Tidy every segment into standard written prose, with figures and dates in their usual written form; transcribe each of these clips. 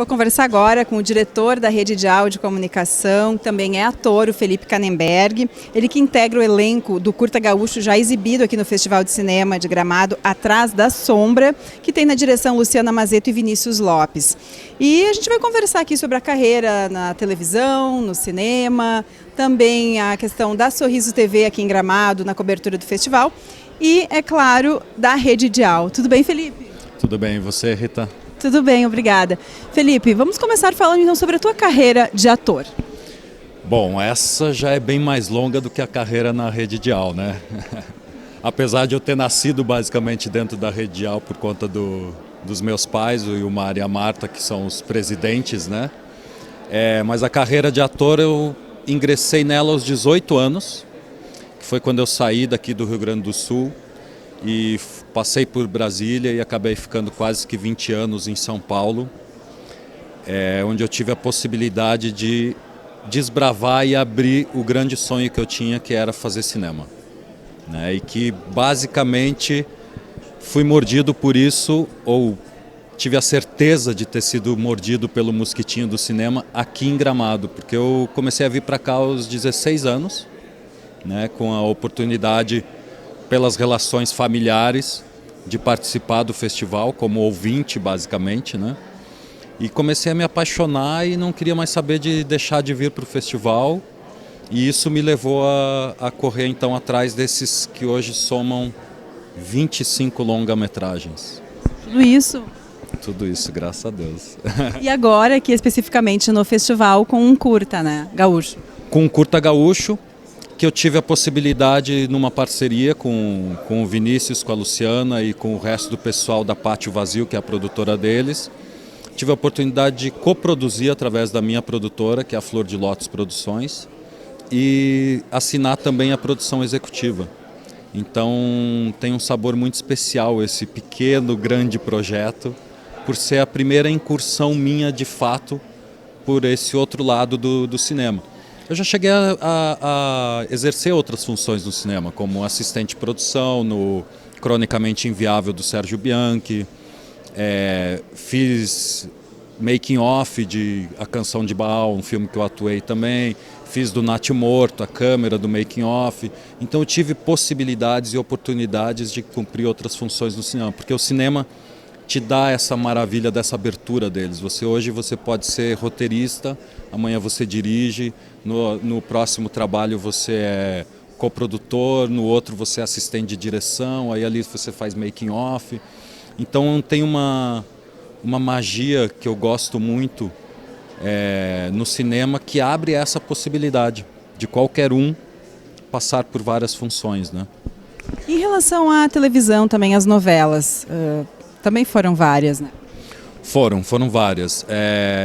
Vou conversar agora com o diretor da Rede de Áudio e Comunicação, também é ator, o Felipe Canenberg. Ele que integra o elenco do Curta Gaúcho, já exibido aqui no Festival de Cinema de Gramado, Atrás da Sombra, que tem na direção Luciana Mazeto e Vinícius Lopes. E a gente vai conversar aqui sobre a carreira na televisão, no cinema, também a questão da Sorriso TV aqui em Gramado, na cobertura do festival, e, é claro, da Rede de Áudio. Tudo bem, Felipe? Tudo bem, e você, Rita? Tudo bem, obrigada. Felipe, vamos começar falando então sobre a tua carreira de ator. Bom, essa já é bem mais longa do que a carreira na Rede Dial, né? Apesar de eu ter nascido basicamente dentro da Rede Dial por conta dos meus pais, o Ilmar e a Marta, que são os presidentes, né? Mas a carreira de ator eu ingressei nela aos 18 anos, que foi quando eu saí daqui do Rio Grande do Sul e passei por Brasília e acabei ficando quase que 20 anos em São Paulo, onde eu tive a possibilidade de desbravar e abrir o grande sonho que eu tinha, que era fazer cinema, né? E que basicamente fui mordido por isso, ou tive a certeza de ter sido mordido pelo mosquitinho do cinema aqui em Gramado, porque eu comecei a vir para cá aos 16 anos, né, com a oportunidade, pelas relações familiares, de participar do festival como ouvinte, basicamente, né? E comecei a me apaixonar e não queria mais saber de deixar de vir para o festival. E isso me levou a correr então atrás desses que hoje somam 25 longa-metragens. Tudo isso? Tudo isso, graças a Deus. E agora aqui especificamente no festival com um curta, né, gaúcho? Com um curta gaúcho, que eu tive a possibilidade, numa parceria com o Vinícius, com a Luciana e com o resto do pessoal da Pátio Vazio, que é a produtora deles, tive a oportunidade de coproduzir através da minha produtora, que é a Flor de Lótus Produções, e assinar também a produção executiva. Então tem um sabor muito especial esse pequeno, grande projeto, por ser a primeira incursão minha de fato por esse outro lado do cinema. Eu já cheguei a exercer outras funções no cinema, como assistente de produção no Cronicamente Inviável do Sérgio Bianchi, fiz making off de A Canção de Baal, um filme que eu atuei também, fiz do Nath Morto, a câmera do making off. Então eu tive possibilidades e oportunidades de cumprir outras funções no cinema, porque o cinema te dá essa maravilha dessa abertura deles. Hoje você pode ser roteirista, amanhã você dirige, no próximo trabalho você é coprodutor, no outro você é assistente de direção, aí ali você faz making off. Então tem uma magia que eu gosto muito no cinema, que abre essa possibilidade de qualquer um passar por várias funções, né? Em relação à televisão também, as novelas, também foram várias, né? Foram várias.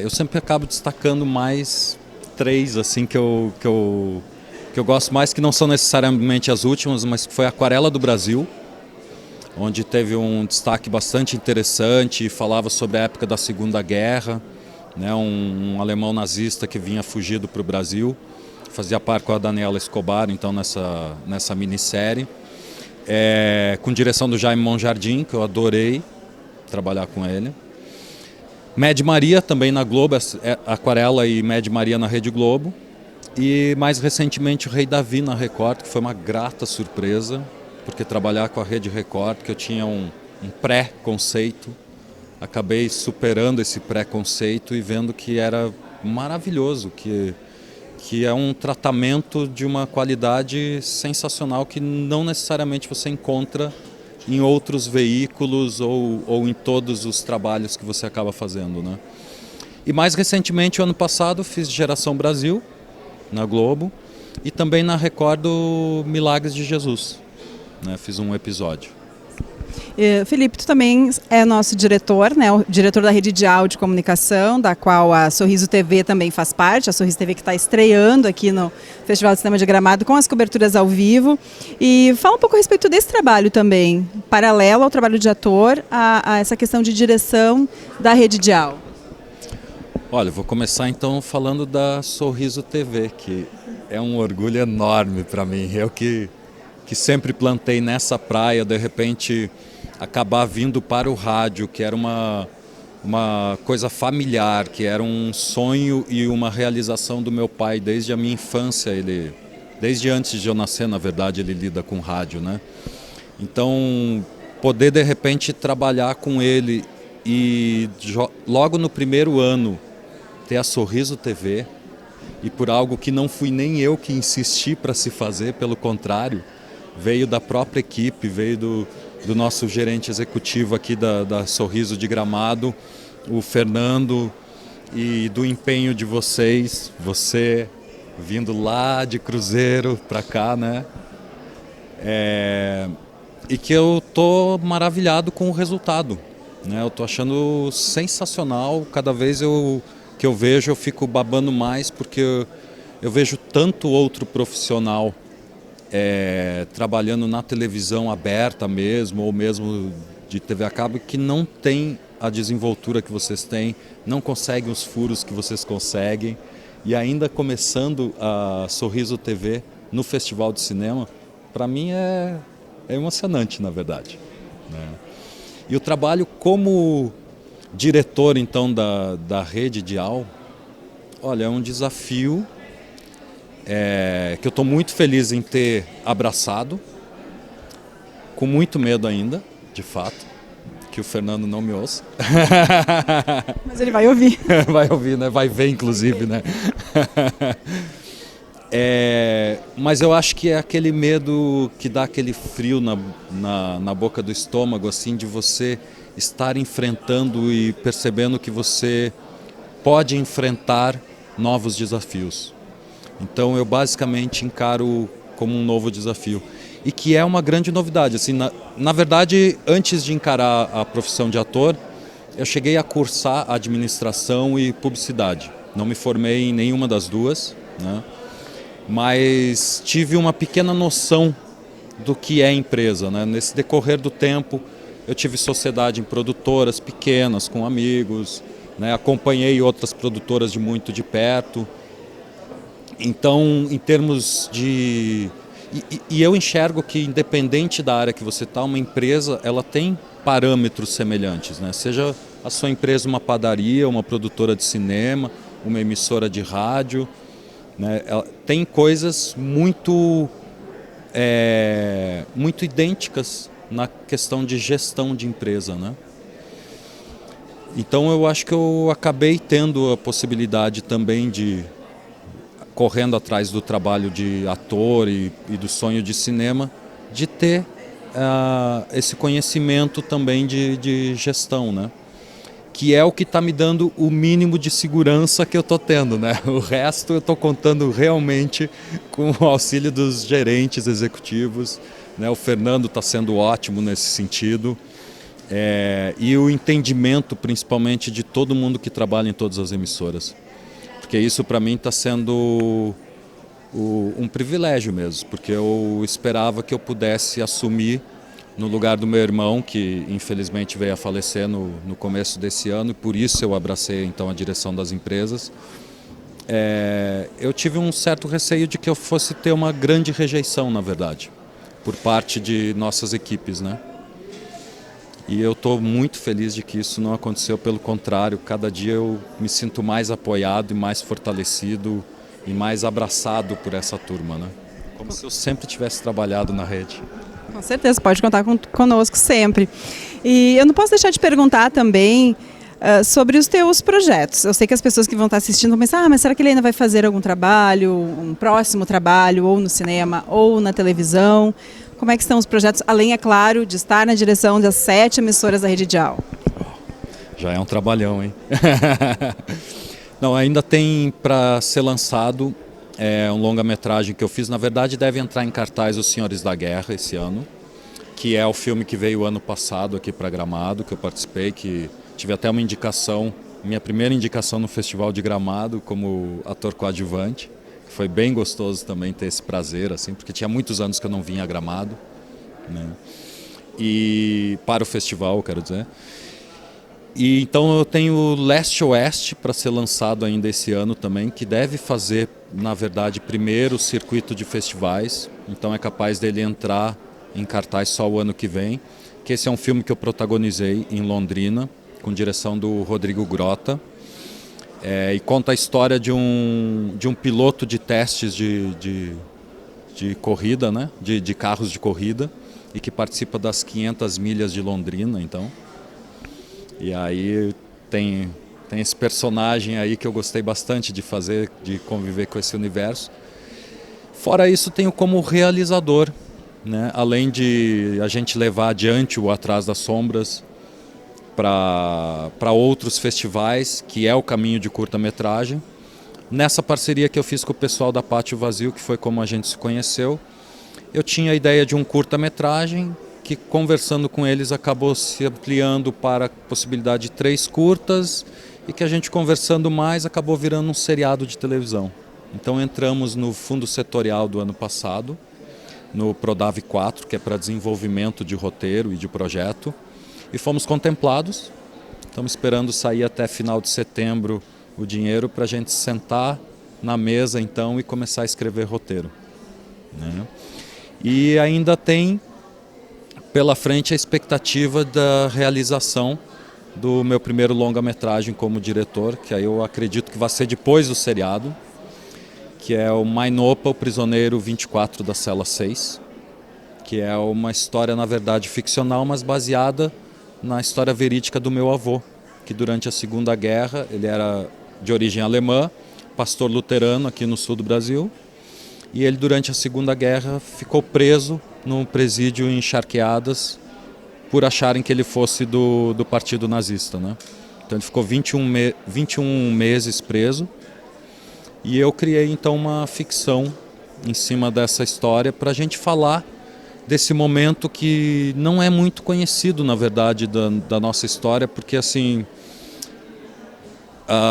Eu sempre acabo destacando mais 3 assim, que eu gosto mais, que não são necessariamente as últimas, mas que foi Aquarela do Brasil, onde teve um destaque bastante interessante e falava sobre a época da Segunda Guerra, né? Um alemão nazista que vinha fugido para o Brasil, fazia par com a Daniela Escobar, então nessa minissérie, com direção do Jaime Monjardim, que eu adorei trabalhar com ele. Mad Maria também na Globo, Aquarela e Mad Maria na Rede Globo. E mais recentemente o Rei Davi na Record, que foi uma grata surpresa, porque trabalhar com a Rede Record, que eu tinha um pré-conceito, acabei superando esse pré-conceito e vendo que era maravilhoso, que é um tratamento de uma qualidade sensacional que não necessariamente você encontra em outros veículos ou em todos os trabalhos que você acaba fazendo, né? E mais recentemente, ano passado, fiz Geração Brasil na Globo e também na Record do Milagres de Jesus, né? Fiz um episódio. Felipe, tu também é nosso diretor, né? O diretor da Rede de Áudio e Comunicação, da qual a Sorriso TV também faz parte, a Sorriso TV que está estreando aqui no Festival de Cinema de Gramado com as coberturas ao vivo. E fala um pouco a respeito desse trabalho também, paralelo ao trabalho de ator, a essa questão de direção da Rede de Áudio. Olha, vou começar então falando da Sorriso TV, que é um orgulho enorme para mim. Eu que sempre plantei nessa praia, de repente acabar vindo para o rádio, que era uma uma coisa familiar, que era um sonho e uma realização do meu pai desde a minha infância. Desde antes de eu nascer, na verdade, ele lida com rádio, né? Então, poder de repente trabalhar com ele e logo no primeiro ano ter a Sorriso TV, e por algo que não fui nem eu que insisti para se fazer, pelo contrário, veio da própria equipe, veio do nosso gerente executivo aqui da Sorriso de Gramado, o Fernando, e do empenho de vocês, você vindo lá de Cruzeiro para cá, né? E que eu tô maravilhado com o resultado, né? Eu tô achando sensacional. Cada vez que eu vejo, eu fico babando mais, porque eu vejo tanto outro profissional trabalhando na televisão aberta mesmo, ou mesmo de TV a cabo, que não tem a desenvoltura que vocês têm, não conseguem os furos que vocês conseguem, e ainda começando a Sorriso TV no Festival de Cinema, para mim é emocionante, na verdade, né? E o trabalho como diretor, então, da Rede Dial, olha, é um desafio que eu estou muito feliz em ter abraçado, com muito medo ainda, de fato, que o Fernando não me ouça. Mas ele vai ouvir. Vai ouvir, né? Vai ver, inclusive, né? Mas eu acho que é aquele medo que dá aquele frio na boca do estômago, assim, de você estar enfrentando e percebendo que você pode enfrentar novos desafios. Então eu basicamente encaro como um novo desafio. E que é uma grande novidade. Assim, na verdade, antes de encarar a profissão de ator, eu cheguei a cursar administração e publicidade. Não me formei em nenhuma das duas, né? Mas tive uma pequena noção do que é empresa, né? Nesse decorrer do tempo, eu tive sociedade em produtoras pequenas, com amigos, né? Acompanhei outras produtoras muito de perto. Então, em termos de... E eu enxergo que, independente da área que você está, uma empresa, ela tem parâmetros semelhantes, né? Seja a sua empresa uma padaria, uma produtora de cinema, uma emissora de rádio, né? Ela tem coisas muito idênticas na questão de gestão de empresa, né? Então eu acho que eu acabei tendo a possibilidade também de, correndo atrás do trabalho de ator e do sonho de cinema, de ter esse conhecimento também de gestão, né? Que é o que está me dando o mínimo de segurança que eu estou tendo, né? O resto eu estou contando realmente com o auxílio dos gerentes executivos, né? O Fernando está sendo ótimo nesse sentido, e o entendimento principalmente de todo mundo que trabalha em todas as emissoras. Porque isso para mim está sendo um privilégio mesmo, porque eu esperava que eu pudesse assumir no lugar do meu irmão, que infelizmente veio a falecer no começo desse ano, e por isso eu abracei então a direção das empresas. Eu tive um certo receio de que eu fosse ter uma grande rejeição, na verdade, por parte de nossas equipes, né? E eu estou muito feliz de que isso não aconteceu, pelo contrário, cada dia eu me sinto mais apoiado e mais fortalecido e mais abraçado por essa turma, né? Como se eu sempre tivesse trabalhado na rede. Com certeza, pode contar conosco sempre. E eu não posso deixar de perguntar também sobre os teus projetos. Eu sei que as pessoas que vão estar assistindo vão pensar, mas será que ele ainda vai fazer algum trabalho, um próximo trabalho, ou no cinema, ou na televisão? Como é que estão os projetos, além, é claro, de estar na direção das 7 emissoras da Rede Dial? Já é um trabalhão, hein? Não, ainda tem para ser lançado um longa-metragem que eu fiz. Na verdade, deve entrar em cartaz Os Senhores da Guerra esse ano, que é o filme que veio ano passado aqui para Gramado, que eu participei, que tive até uma indicação, minha primeira indicação no Festival de Gramado como ator coadjuvante. Foi bem gostoso também ter esse prazer, assim, porque tinha muitos anos que eu não vinha a Gramado, né? E para o festival, quero dizer. E então eu tenho Leste-Oeste para ser lançado ainda esse ano também, que deve fazer, na verdade, primeiro o circuito de festivais. Então é capaz dele entrar em cartaz só o ano que vem. Que esse é um filme que eu protagonizei em Londrina, com direção do Rodrigo Grota, e conta a história de um piloto de testes de corrida, né? de carros de corrida, e que participa das 500 milhas de Londrina, então. E aí tem esse personagem aí que eu gostei bastante de fazer, de conviver com esse universo. Fora isso, tenho como realizador, né? Além de a gente levar adiante o Atrás das Sombras para outros festivais, que é o caminho de curta-metragem. Nessa parceria que eu fiz com o pessoal da Pátio Vazio, que foi como a gente se conheceu, eu tinha a ideia de um curta-metragem que, conversando com eles, acabou se ampliando para a possibilidade de 3 curtas e que a gente, conversando mais, acabou virando um seriado de televisão. Então entramos no fundo setorial do ano passado, no Prodave 4, que é para desenvolvimento de roteiro e de projeto, e fomos contemplados. Estamos esperando sair até final de setembro o dinheiro para a gente sentar na mesa então e começar a escrever roteiro, né? E ainda tem pela frente a expectativa da realização do meu primeiro longa-metragem como diretor, que aí eu acredito que vai ser depois do seriado, que é o Mainopa, o Prisioneiro 24 da Cela 6, que é uma história, na verdade, ficcional, mas baseada na história verídica do meu avô, que durante a Segunda Guerra, ele era de origem alemã, pastor luterano aqui no sul do Brasil, e ele durante a Segunda Guerra ficou preso num presídio em Charqueadas por acharem que ele fosse do partido nazista, né? Então ele ficou 21 meses preso, e eu criei então uma ficção em cima dessa história para a gente falar desse momento que não é muito conhecido, na verdade, da nossa história, porque assim,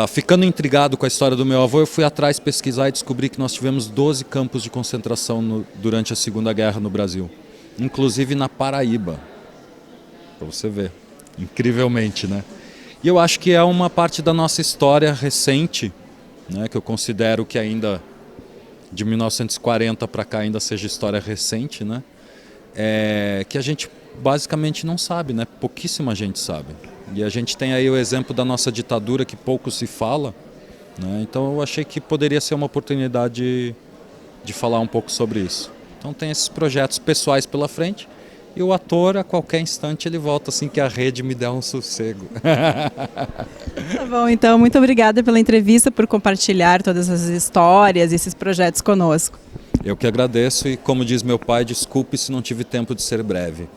ficando intrigado com a história do meu avô, eu fui atrás pesquisar e descobri que nós tivemos 12 campos de concentração durante a Segunda Guerra no Brasil, inclusive na Paraíba, para você ver, incrivelmente, né? E eu acho que é uma parte da nossa história recente, né, que eu considero que ainda de 1940 para cá ainda seja história recente, né? Que a gente basicamente não sabe, né? Pouquíssima gente sabe. E a gente tem aí o exemplo da nossa ditadura, que pouco se fala, né? Então eu achei que poderia ser uma oportunidade de falar um pouco sobre isso. Então tem esses projetos pessoais pela frente, e o ator, a qualquer instante, ele volta assim que a rede me der um sossego. Tá bom, então, muito obrigada pela entrevista, por compartilhar todas essas histórias e esses projetos conosco. Eu que agradeço e, como diz meu pai, desculpe se não tive tempo de ser breve.